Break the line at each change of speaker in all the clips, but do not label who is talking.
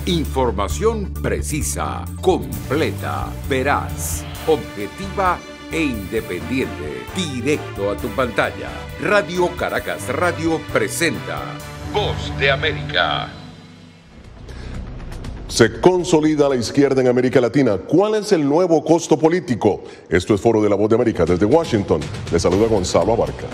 Información precisa, completa, veraz, objetiva e independiente. Directo a tu pantalla. Radio Caracas Radio presenta Voz de América.
Se consolida la izquierda en América Latina. ¿Cuál es el nuevo costo político? Esto es Foro de la Voz de América. Desde Washington, les saluda Gonzalo Abarca.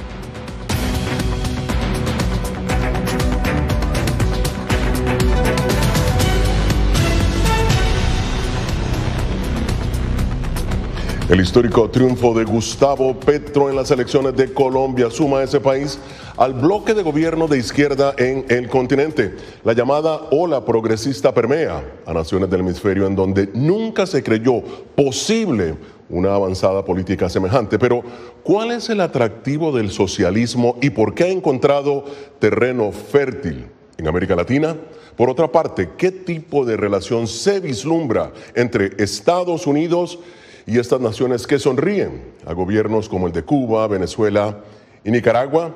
El histórico triunfo de Gustavo Petro en las elecciones de Colombia suma a ese país al bloque de gobierno de izquierda en el continente. La llamada ola progresista permea a naciones del hemisferio en donde nunca se creyó posible una avanzada política semejante. Pero, ¿cuál es el atractivo del socialismo y por qué ha encontrado terreno fértil en América Latina? Por otra parte, ¿qué tipo de relación se vislumbra entre Estados Unidos y estas naciones que sonríen a gobiernos como el de Cuba, Venezuela y Nicaragua?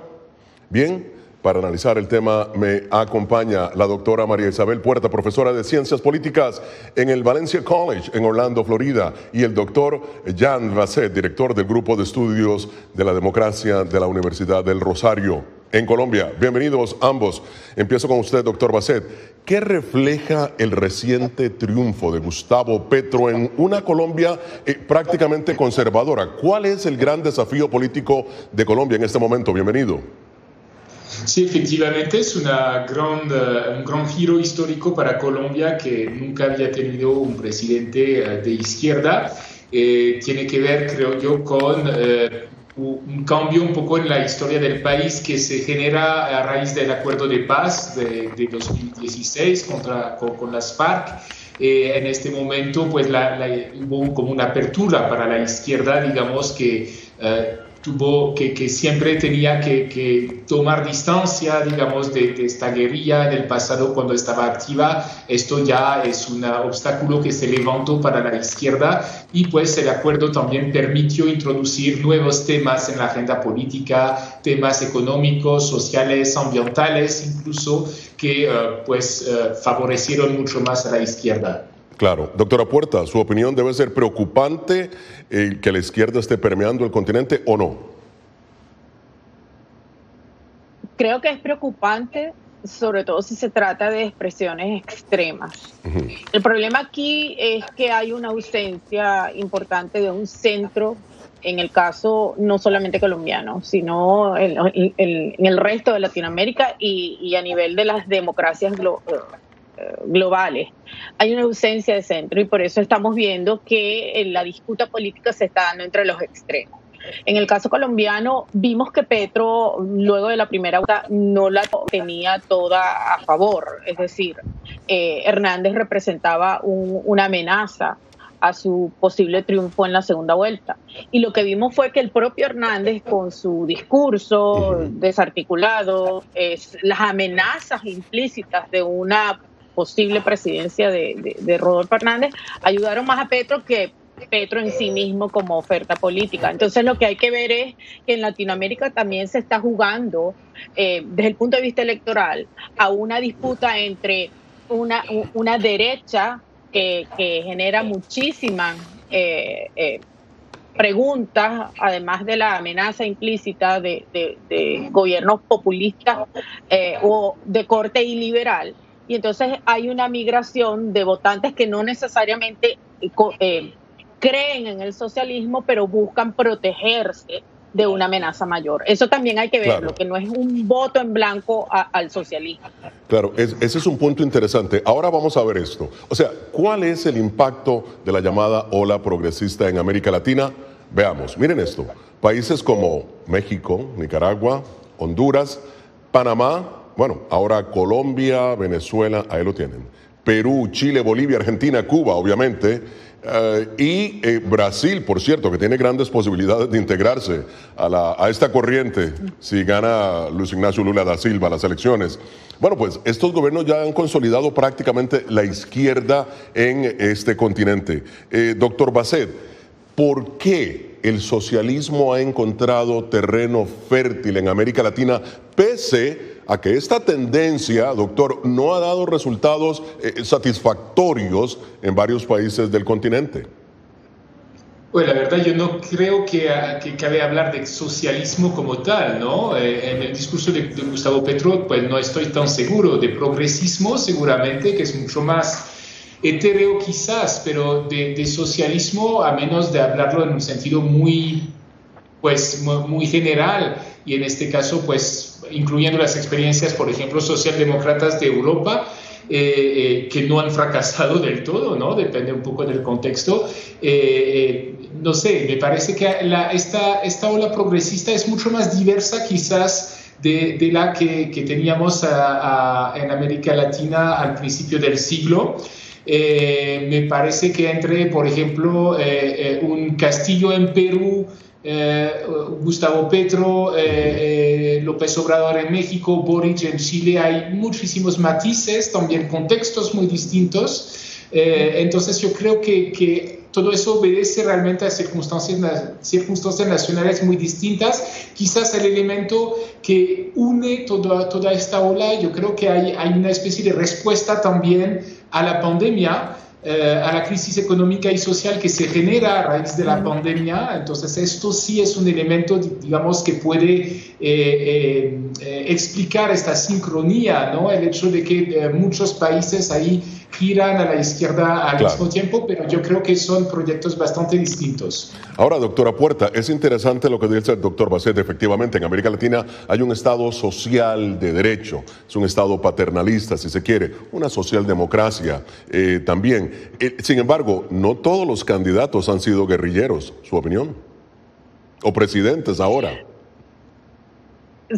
Bien, para analizar el tema me acompaña la doctora María Isabel Puerta, profesora de Ciencias Políticas en el Valencia College en Orlando, Florida, y el doctor Jan Basset, director del Grupo de Estudios de la Democracia de la Universidad del Rosario en Colombia. Bienvenidos ambos. Empiezo con usted, doctor Basset. ¿Qué refleja el reciente triunfo de Gustavo Petro en una Colombia prácticamente conservadora? ¿Cuál es el gran desafío político de Colombia en este momento? Bienvenido.
Sí, efectivamente es un gran giro histórico para Colombia, que nunca había tenido un presidente de izquierda. Tiene que ver, creo yo, con un cambio un poco en la historia del país que se genera a raíz del acuerdo de paz de 2016 con las FARC. En este momento pues hubo como una apertura para la izquierda, digamos, que siempre tenía que tomar distancia, digamos, de esta guerrilla del pasado cuando estaba activa. Esto ya es un obstáculo que se levantó para la izquierda, y pues el acuerdo también permitió introducir nuevos temas en la agenda política, temas económicos, sociales, ambientales, incluso, que favorecieron mucho más a la izquierda.
Claro. Doctora Puerta, ¿su opinión debe ser preocupante que la izquierda esté permeando el continente o no?
Creo que es preocupante, sobre todo si se trata de expresiones extremas. Uh-huh. El problema aquí es que hay una ausencia importante de un centro, en el caso no solamente colombiano, sino en el resto de Latinoamérica y a nivel de las democracias globales. Hay una ausencia de centro, y por eso estamos viendo que la disputa política se está dando entre los extremos. En el caso colombiano, vimos que Petro, luego de la primera vuelta, no la tenía toda a favor. Es decir, Hernández representaba una amenaza a su posible triunfo en la segunda vuelta. Y lo que vimos fue que el propio Hernández, con su discurso desarticulado, las amenazas implícitas de una posible presidencia de Rodolfo Hernández, ayudaron más a Petro que Petro en sí mismo como oferta política. Entonces lo que hay que ver es que en Latinoamérica también se está jugando, desde el punto de vista electoral, a una disputa entre una derecha que genera muchísimas preguntas, además de la amenaza implícita de gobiernos populistas o de corte iliberal. Y entonces hay una migración de votantes que no necesariamente creen en el socialismo, pero buscan protegerse de una amenaza mayor. Eso también hay que verlo, claro, que no es un voto en blanco al socialismo.
Claro, ese es un punto interesante. Ahora vamos a ver esto. O sea, ¿cuál es el impacto de la llamada ola progresista en América Latina? Veamos, miren esto. Países como México, Nicaragua, Honduras, Panamá, bueno, ahora Colombia, Venezuela, ahí lo tienen. Perú, Chile, Bolivia, Argentina, Cuba, obviamente, y Brasil, por cierto, que tiene grandes posibilidades de integrarse a esta corriente si gana Luis Ignacio Lula da Silva las elecciones. Bueno, pues estos gobiernos ya han consolidado prácticamente la izquierda en este continente. Doctor Basset, ¿por qué el socialismo ha encontrado terreno fértil en América Latina pese a que esta tendencia, doctor, no ha dado resultados satisfactorios en varios países del continente.
Pues la verdad yo no creo que cabe hablar de socialismo como tal, ¿no? En el discurso de Gustavo Petro, pues no estoy tan seguro. De progresismo seguramente, que es mucho más etéreo quizás, pero de socialismo, a menos de hablarlo en un sentido muy general, y en este caso, pues incluyendo las experiencias, por ejemplo, socialdemócratas de Europa, que no han fracasado del todo, ¿no? Depende un poco del contexto. No sé, me parece que esta ola progresista es mucho más diversa quizás de la que teníamos en América Latina al principio del siglo. Me parece que entre, por ejemplo, un Castillo en Perú, Gustavo Petro, López Obrador en México, Boric en Chile, hay muchísimos matices, también contextos muy distintos. Entonces yo creo que todo eso obedece realmente a circunstancias nacionales muy distintas. Quizás el elemento que une toda esta ola, yo creo que hay una especie de respuesta también a la pandemia, a la crisis económica y social que se genera a raíz de la pandemia. Entonces esto sí es un elemento, digamos, que puede explicar esta sincronía, ¿no? El hecho de que muchos países ahí giran a la izquierda al mismo tiempo, pero yo creo que son proyectos bastante distintos.
Ahora, doctora Puerta, es interesante lo que dice el doctor Basset. Efectivamente, en América Latina hay un Estado social de derecho, es un Estado paternalista, si se quiere, una socialdemocracia también. Sin embargo, no todos los candidatos han sido guerrilleros, ¿su opinión? O presidentes ahora.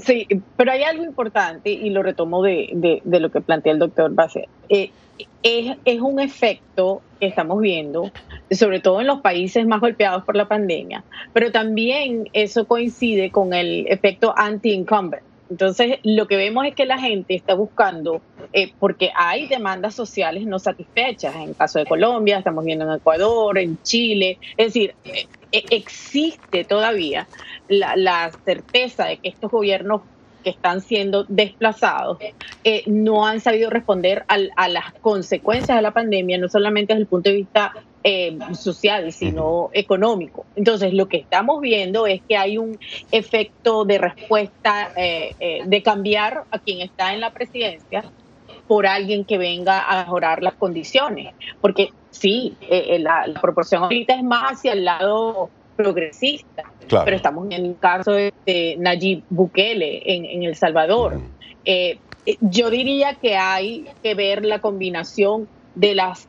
Sí, pero hay algo importante, y lo retomo de lo que plantea el doctor Basset. Es un efecto que estamos viendo, sobre todo en los países más golpeados por la pandemia, pero también eso coincide con el efecto anti-incumbent. Entonces, lo que vemos es que la gente está buscando, porque hay demandas sociales no satisfechas. En el caso de Colombia, estamos viendo en Ecuador, en Chile. Es decir, existe todavía la certeza de que estos gobiernos que están siendo desplazados no han sabido responder a las consecuencias de la pandemia, no solamente desde el punto de vista social, sino económico. Entonces, lo que estamos viendo es que hay un efecto de respuesta de cambiar a quien está en la presidencia por alguien que venga a mejorar las condiciones. Porque sí, la proporción ahorita es más hacia el lado progresista, claro, pero estamos viendo el caso de Nayib Bukele en El Salvador. Yo diría que hay que ver la combinación de las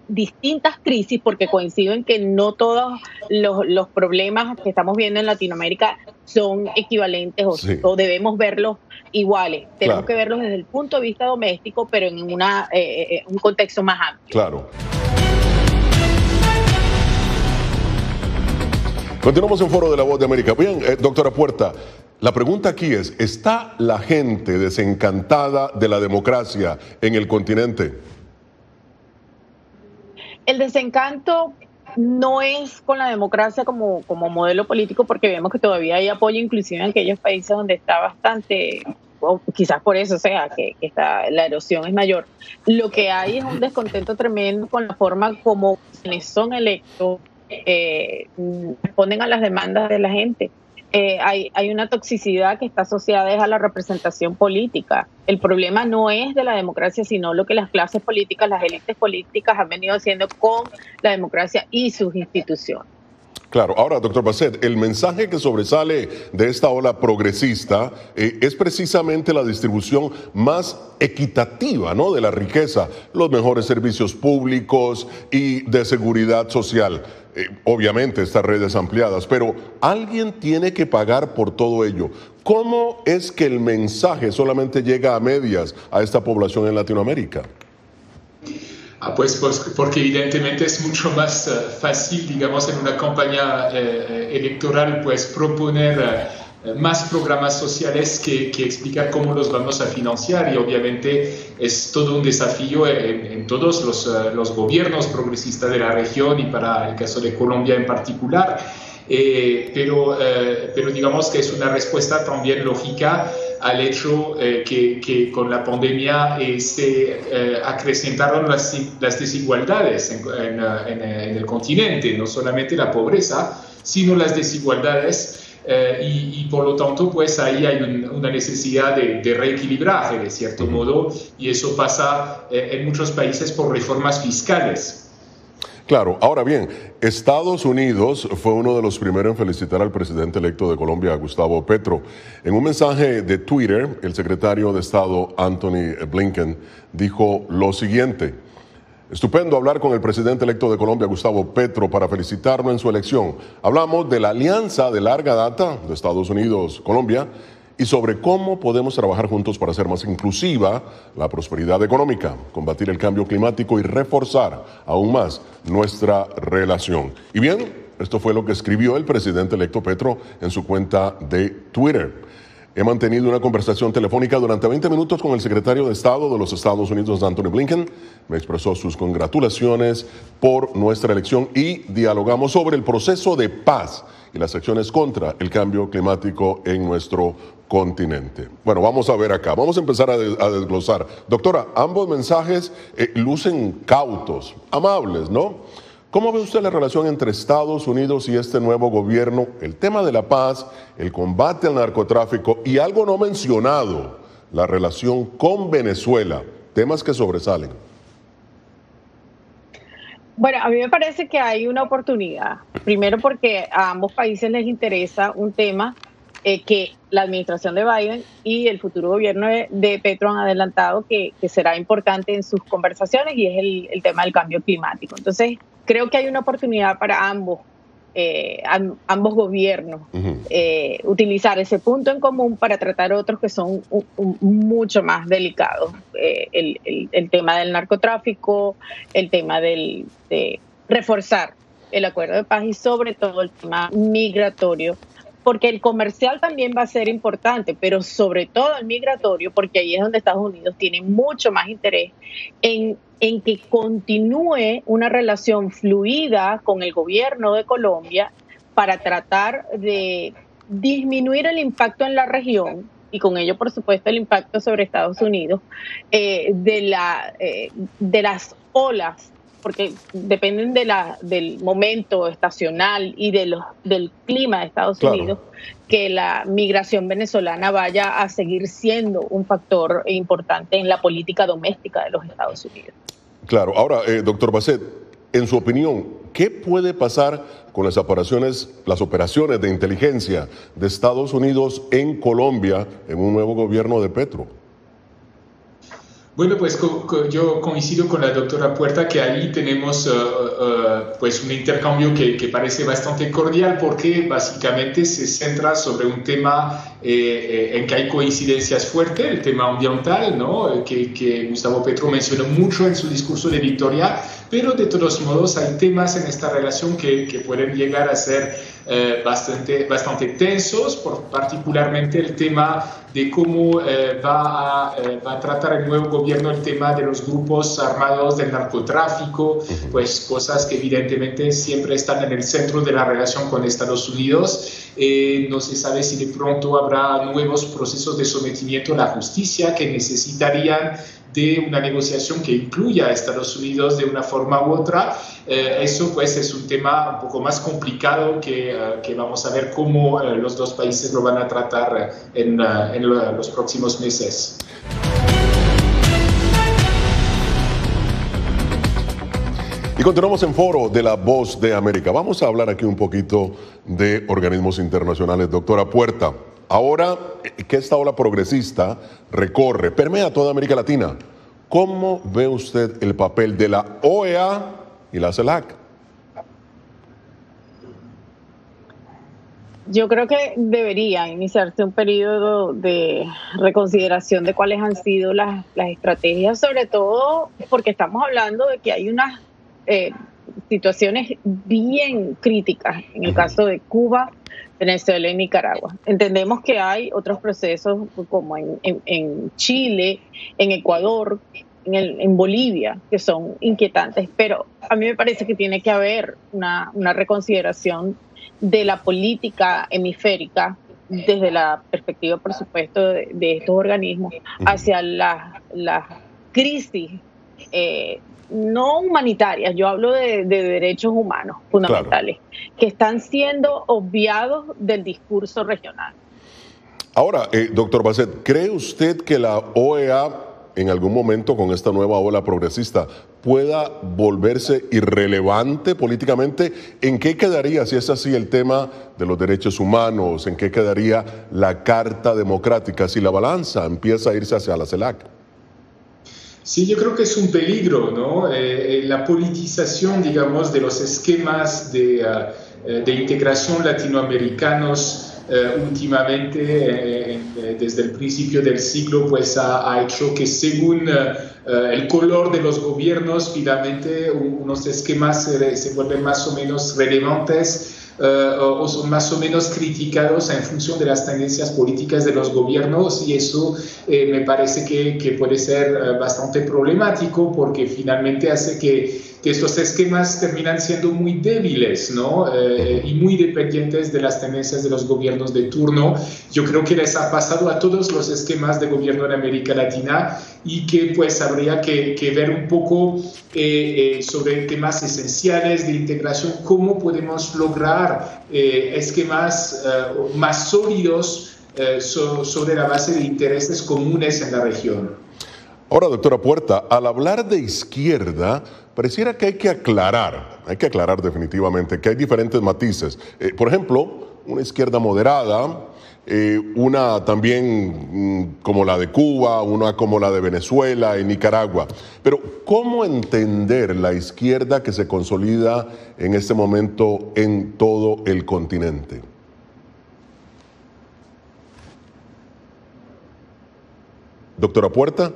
distintas crisis, porque coincido en que no todos los problemas que estamos viendo en Latinoamérica son equivalentes o debemos verlos iguales. Tenemos que verlos desde el punto de vista doméstico, pero en un contexto más amplio.
Claro. Continuamos en Foro de la Voz de América. Bien, doctora Puerta, la pregunta aquí es, ¿está la gente desencantada de la democracia en el continente?
El desencanto no es con la democracia como modelo político, porque vemos que todavía hay apoyo inclusive en aquellos países donde está bastante, o quizás por eso sea que la erosión es mayor. Lo que hay es un descontento tremendo con la forma como quienes son electos responden a las demandas de la gente. Hay una toxicidad que está asociada a la representación política. El problema no es de la democracia, sino lo que las clases políticas, las élites políticas han venido haciendo con la democracia y sus instituciones.
Claro. Ahora, doctor Basset, el mensaje que sobresale de esta ola progresista es precisamente la distribución más equitativa, ¿no?, de la riqueza, los mejores servicios públicos y de seguridad social. Obviamente estas redes ampliadas, pero alguien tiene que pagar por todo ello. ¿Cómo es que el mensaje solamente llega a medias a esta población en Latinoamérica?
Pues porque evidentemente es mucho más fácil, digamos, en una campaña electoral, pues proponer más programas sociales que explicar cómo los vamos a financiar, y obviamente es todo un desafío en todos los gobiernos progresistas de la región y para el caso de Colombia en particular. Pero digamos que es una respuesta también lógica al hecho que con la pandemia se acrecentaron las desigualdades en el continente, no solamente la pobreza, sino las desigualdades. Y por lo tanto, pues ahí hay una necesidad de reequilibraje, de cierto modo, y eso pasa en muchos países por reformas fiscales.
Claro, ahora bien, Estados Unidos fue uno de los primeros en felicitar al presidente electo de Colombia, Gustavo Petro. En un mensaje de Twitter, el secretario de Estado, Anthony Blinken, dijo lo siguiente: estupendo hablar con el presidente electo de Colombia, Gustavo Petro, para felicitarlo en su elección. Hablamos de la alianza de larga data de Estados Unidos-Colombia y sobre cómo podemos trabajar juntos para hacer más inclusiva la prosperidad económica, combatir el cambio climático y reforzar aún más nuestra relación. Y bien, esto fue lo que escribió el presidente electo Petro en su cuenta de Twitter. He mantenido una conversación telefónica durante 20 minutos con el secretario de Estado de los Estados Unidos, Anthony Blinken. Me expresó sus congratulaciones por nuestra elección y dialogamos sobre el proceso de paz y las acciones contra el cambio climático en nuestro continente. Bueno, vamos a ver acá, vamos a empezar a desglosar. Doctora, ambos mensajes lucen cautos, amables, ¿no? ¿Cómo ve usted la relación entre Estados Unidos y este nuevo gobierno, el tema de la paz, el combate al narcotráfico y algo no mencionado, la relación con Venezuela, temas que sobresalen?
Bueno, a mí me parece que hay una oportunidad. Primero porque a ambos países les interesa un tema que la administración de Biden y el futuro gobierno de Petro han adelantado que será importante en sus conversaciones, y es el tema del cambio climático. Entonces, creo que hay una oportunidad para ambos gobiernos utilizar ese punto en común para tratar otros que son mucho más delicados. El tema del narcotráfico, el tema de reforzar el acuerdo de paz y sobre todo el tema migratorio, porque el comercial también va a ser importante, pero sobre todo el migratorio, porque ahí es donde Estados Unidos tiene mucho más interés en que continúe una relación fluida con el gobierno de Colombia para tratar de disminuir el impacto en la región y con ello, por supuesto, el impacto sobre Estados Unidos de las olas, porque dependen del momento estacional y del clima de Estados Unidos, que la migración venezolana vaya a seguir siendo un factor importante en la política doméstica de los Estados Unidos.
Claro. Ahora, doctor Bassett, en su opinión, ¿qué puede pasar con las operaciones de inteligencia de Estados Unidos en Colombia en un nuevo gobierno de Petro?
Bueno, pues yo coincido con la doctora Puerta que ahí tenemos pues un intercambio que parece bastante cordial, porque básicamente se centra sobre un tema en que hay coincidencias fuertes, el tema ambiental, ¿no? que Gustavo Petro mencionó mucho en su discurso de victoria, pero de todos modos hay temas en esta relación que pueden llegar a ser bastante tensos, particularmente el tema de cómo va a tratar el nuevo gobierno el tema de los grupos armados del narcotráfico, pues cosas que evidentemente siempre están en el centro de la relación con Estados Unidos. No se sabe si de pronto habrá nuevos procesos de sometimiento a la justicia que necesitarían de una negociación que incluya a Estados Unidos de una forma u otra. Eso pues es un tema un poco más complicado que vamos a ver cómo los dos países lo van a tratar en los próximos meses.
Y continuamos en Foro de la Voz de América. Vamos a hablar aquí un poquito de organismos internacionales. Doctora Puerta, ahora que esta ola progresista permea toda América Latina, ¿cómo ve usted el papel de la OEA y la CELAC?
Yo creo que debería iniciarse un periodo de reconsideración de cuáles han sido las estrategias, sobre todo porque estamos hablando de que hay unas situaciones bien críticas en el caso de Cuba, Venezuela y Nicaragua. Entendemos que hay otros procesos como en Chile, en Ecuador, en Bolivia, que son inquietantes, pero a mí me parece que tiene que haber una reconsideración de la política hemisférica desde la perspectiva, por supuesto, de estos organismos, hacia las crisis no humanitarias, yo hablo de derechos humanos fundamentales, que están siendo obviados del discurso regional.
Ahora, doctor Bassett, ¿cree usted que la OEA en algún momento con esta nueva ola progresista pueda volverse irrelevante políticamente? ¿En qué quedaría, si es así, el tema de los derechos humanos? ¿En qué quedaría la Carta Democrática si la balanza empieza a irse hacia la CELAC?
Sí, yo creo que es un peligro, ¿no? La politización, digamos, de los esquemas de integración latinoamericanos últimamente, desde el principio del siglo, pues ha hecho que según el color de los gobiernos, finalmente unos esquemas se vuelven más o menos relevantes o son más o menos criticados en función de las tendencias políticas de los gobiernos, y eso me parece que puede ser bastante problemático, porque finalmente hace que estos esquemas terminan siendo muy débiles, ¿no? Y muy dependientes de las tendencias de los gobiernos de turno. Yo creo que les ha pasado a todos los esquemas de gobierno en América Latina, y que pues habría que ver un poco sobre temas esenciales de integración, cómo podemos lograr esquemas más sólidos sobre la base de intereses comunes en la región.
Ahora, doctora Puerta, al hablar de izquierda, pareciera que hay que aclarar definitivamente que hay diferentes matices. Por ejemplo, una izquierda moderada, una también como la de Cuba, una como la de Venezuela y Nicaragua. Pero, ¿cómo entender la izquierda que se consolida en este momento en todo el continente? Doctora Puerta.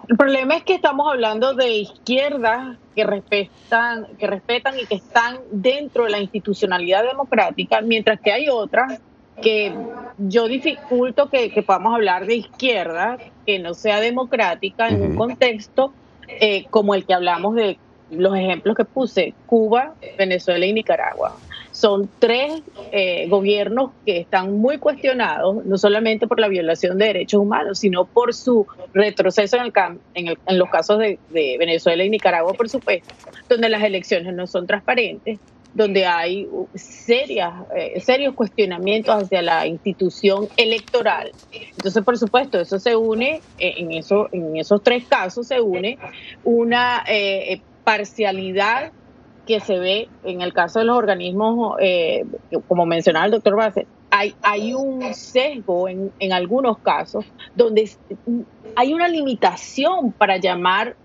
El problema es que estamos hablando de izquierdas que respetan y que están dentro de la institucionalidad democrática, mientras que hay otras que yo dificulto que podamos hablar de izquierda que no sea democrática en un contexto como el que hablamos de los ejemplos que puse: Cuba, Venezuela y Nicaragua. Son tres gobiernos que están muy cuestionados, no solamente por la violación de derechos humanos, sino por su retroceso en los casos de Venezuela y Nicaragua, por supuesto, donde las elecciones no son transparentes, donde hay serios cuestionamientos hacia la institución electoral. Entonces, por supuesto, eso se une, en esos tres casos se une una parcialidad que se ve en el caso de los organismos, como mencionaba el doctor Bassett. Hay un sesgo en algunos casos donde hay una limitación para llamar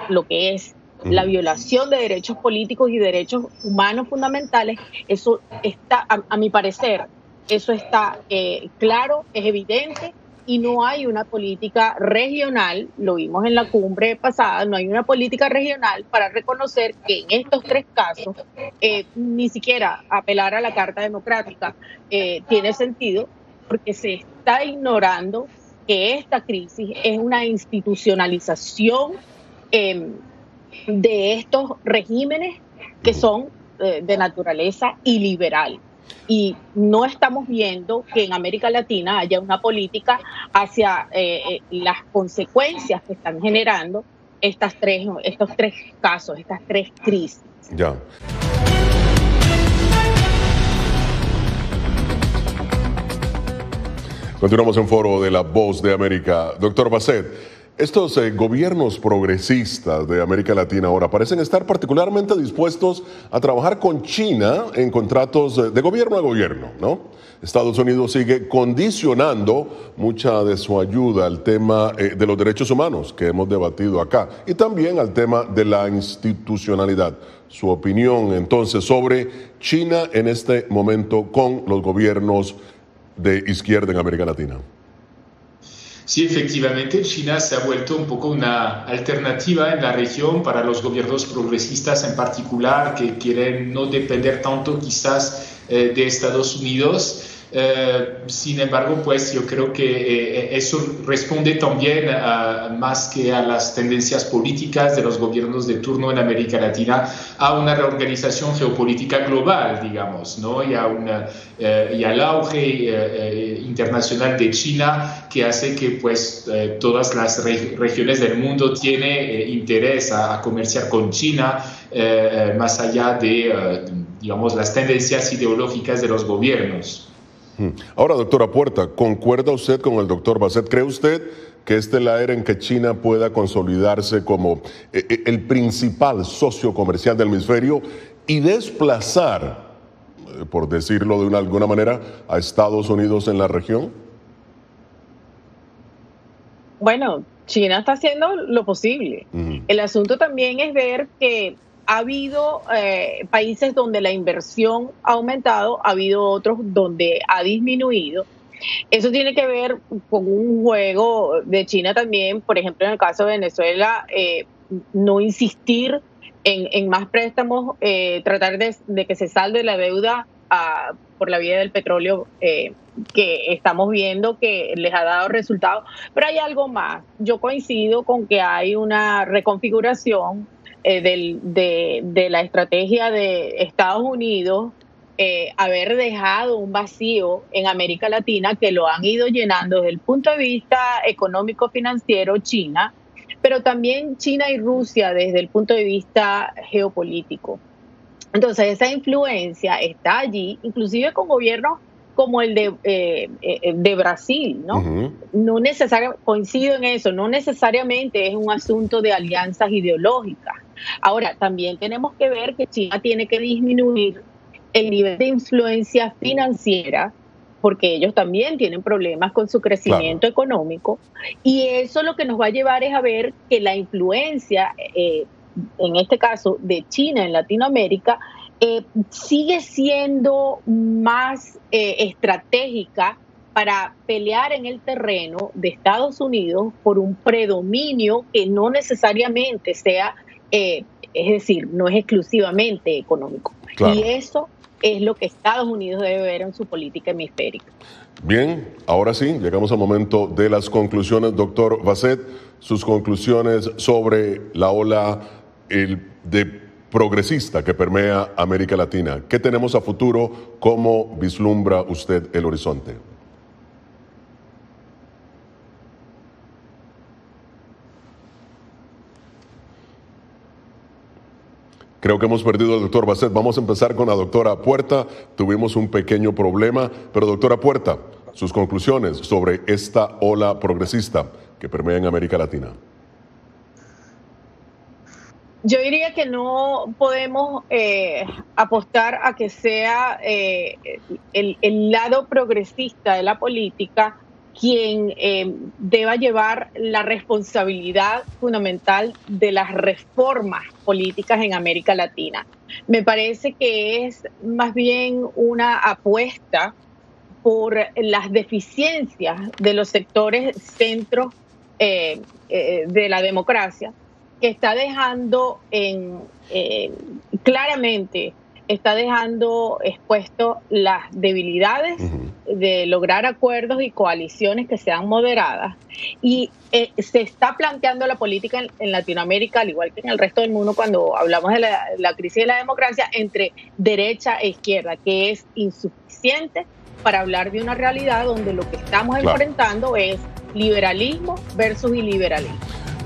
lo que es la violación de derechos políticos y derechos humanos fundamentales. Eso está, a mi parecer, eso está claro, es evidente, y no hay una política regional, lo vimos en la cumbre pasada, no hay una política regional para reconocer que en estos tres casos ni siquiera apelar a la Carta Democrática tiene sentido, porque se está ignorando que esta crisis es una institucionalización de estos regímenes que son de naturaleza iliberal. Y no estamos viendo que en América Latina haya una política hacia las consecuencias que están generando estos tres casos, estas tres crisis.
Ya. Continuamos en Foro de la Voz de América. Doctor Bassett, estos gobiernos progresistas de América Latina ahora parecen estar particularmente dispuestos a trabajar con China en contratos de gobierno a gobierno, ¿no? Estados Unidos sigue condicionando mucha de su ayuda al tema de los derechos humanos que hemos debatido acá, y también al tema de la institucionalidad. Su opinión entonces sobre China en este momento con los gobiernos de izquierda en América Latina.
Sí, efectivamente, China se ha vuelto un poco una alternativa en la región para los gobiernos progresistas en particular, que quieren no depender tanto quizás de Estados Unidos. Sin embargo, pues yo creo que eso responde también más que a las tendencias políticas de los gobiernos de turno en América Latina, a una reorganización geopolítica global, digamos, ¿no? Y al auge internacional de China, que hace que pues todas las regiones del mundo tienen interés a comerciar con China, más allá de, digamos, las tendencias ideológicas de los gobiernos.
Ahora, doctora Puerta, ¿concuerda usted con el doctor Bassett? ¿Cree usted que esta es la era en que China pueda consolidarse como el principal socio comercial del hemisferio y desplazar, por decirlo de alguna manera, a Estados Unidos en la región?
Bueno, China está haciendo lo posible. El asunto también es ver que ha habido países donde la inversión ha aumentado, ha habido otros donde ha disminuido. Eso tiene que ver con un juego de China también, por ejemplo, en el caso de Venezuela, no insistir en más préstamos, tratar de que se salde la deuda por la vía del petróleo, que estamos viendo que les ha dado resultados. Pero hay algo más. Yo coincido con que hay una reconfiguración de la estrategia de Estados Unidos, haber dejado un vacío en América Latina que lo han ido llenando desde el punto de vista económico-financiero China, pero también China y Rusia desde el punto de vista geopolítico. Entonces esa influencia está allí, inclusive con gobiernos como el de Brasil, ¿no? No necesariamente, coincido en eso, no necesariamente es un asunto de alianzas ideológicas. Ahora, también tenemos que ver que China tiene que disminuir el nivel de influencia financiera, porque ellos también tienen problemas con su crecimiento económico, y eso lo que nos va a llevar es a ver que la influencia, en este caso de China en Latinoamérica, sigue siendo más estratégica para pelear en el terreno de Estados Unidos por un predominio que no necesariamente sea, es decir, no es exclusivamente económico. Claro. Y eso es lo que Estados Unidos debe ver en su política hemisférica.
Bien, ahora sí, llegamos al momento de las conclusiones. Doctor Bassett, sus conclusiones sobre la ola de progresista que permea América Latina. ¿Qué tenemos a futuro? ¿Cómo vislumbra usted el horizonte? Creo que hemos perdido al doctor Bassett. Vamos a empezar con la doctora Puerta. Tuvimos un pequeño problema, pero doctora Puerta, sus conclusiones sobre esta ola progresista que permea en América Latina.
Yo diría que no podemos apostar a que sea el lado progresista de la política quien deba llevar la responsabilidad fundamental de las reformas políticas en América Latina. Me parece que es más bien una apuesta por las deficiencias de los sectores centros de la democracia, que está dejando claramente está dejando expuesto las debilidades de lograr acuerdos y coaliciones que sean moderadas, y se está planteando la política en Latinoamérica, al igual que en el resto del mundo, cuando hablamos de la crisis de la democracia, entre derecha e izquierda, que es insuficiente para hablar de una realidad donde lo que estamos enfrentando es liberalismo versus iliberalismo.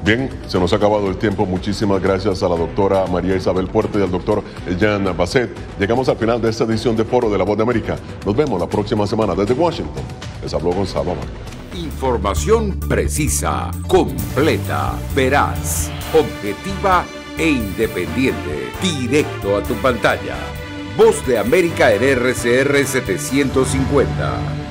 Bien, se nos ha acabado el tiempo. Muchísimas gracias a la doctora María Isabel Puerta y al doctor Jean Bassett. Llegamos al final de esta edición de Foro de la Voz de América. Nos vemos la próxima semana desde Washington. Les habló Gonzalo Vargas.
Información precisa, completa, veraz, objetiva e independiente. Directo a tu pantalla. Voz de América en RCR 750.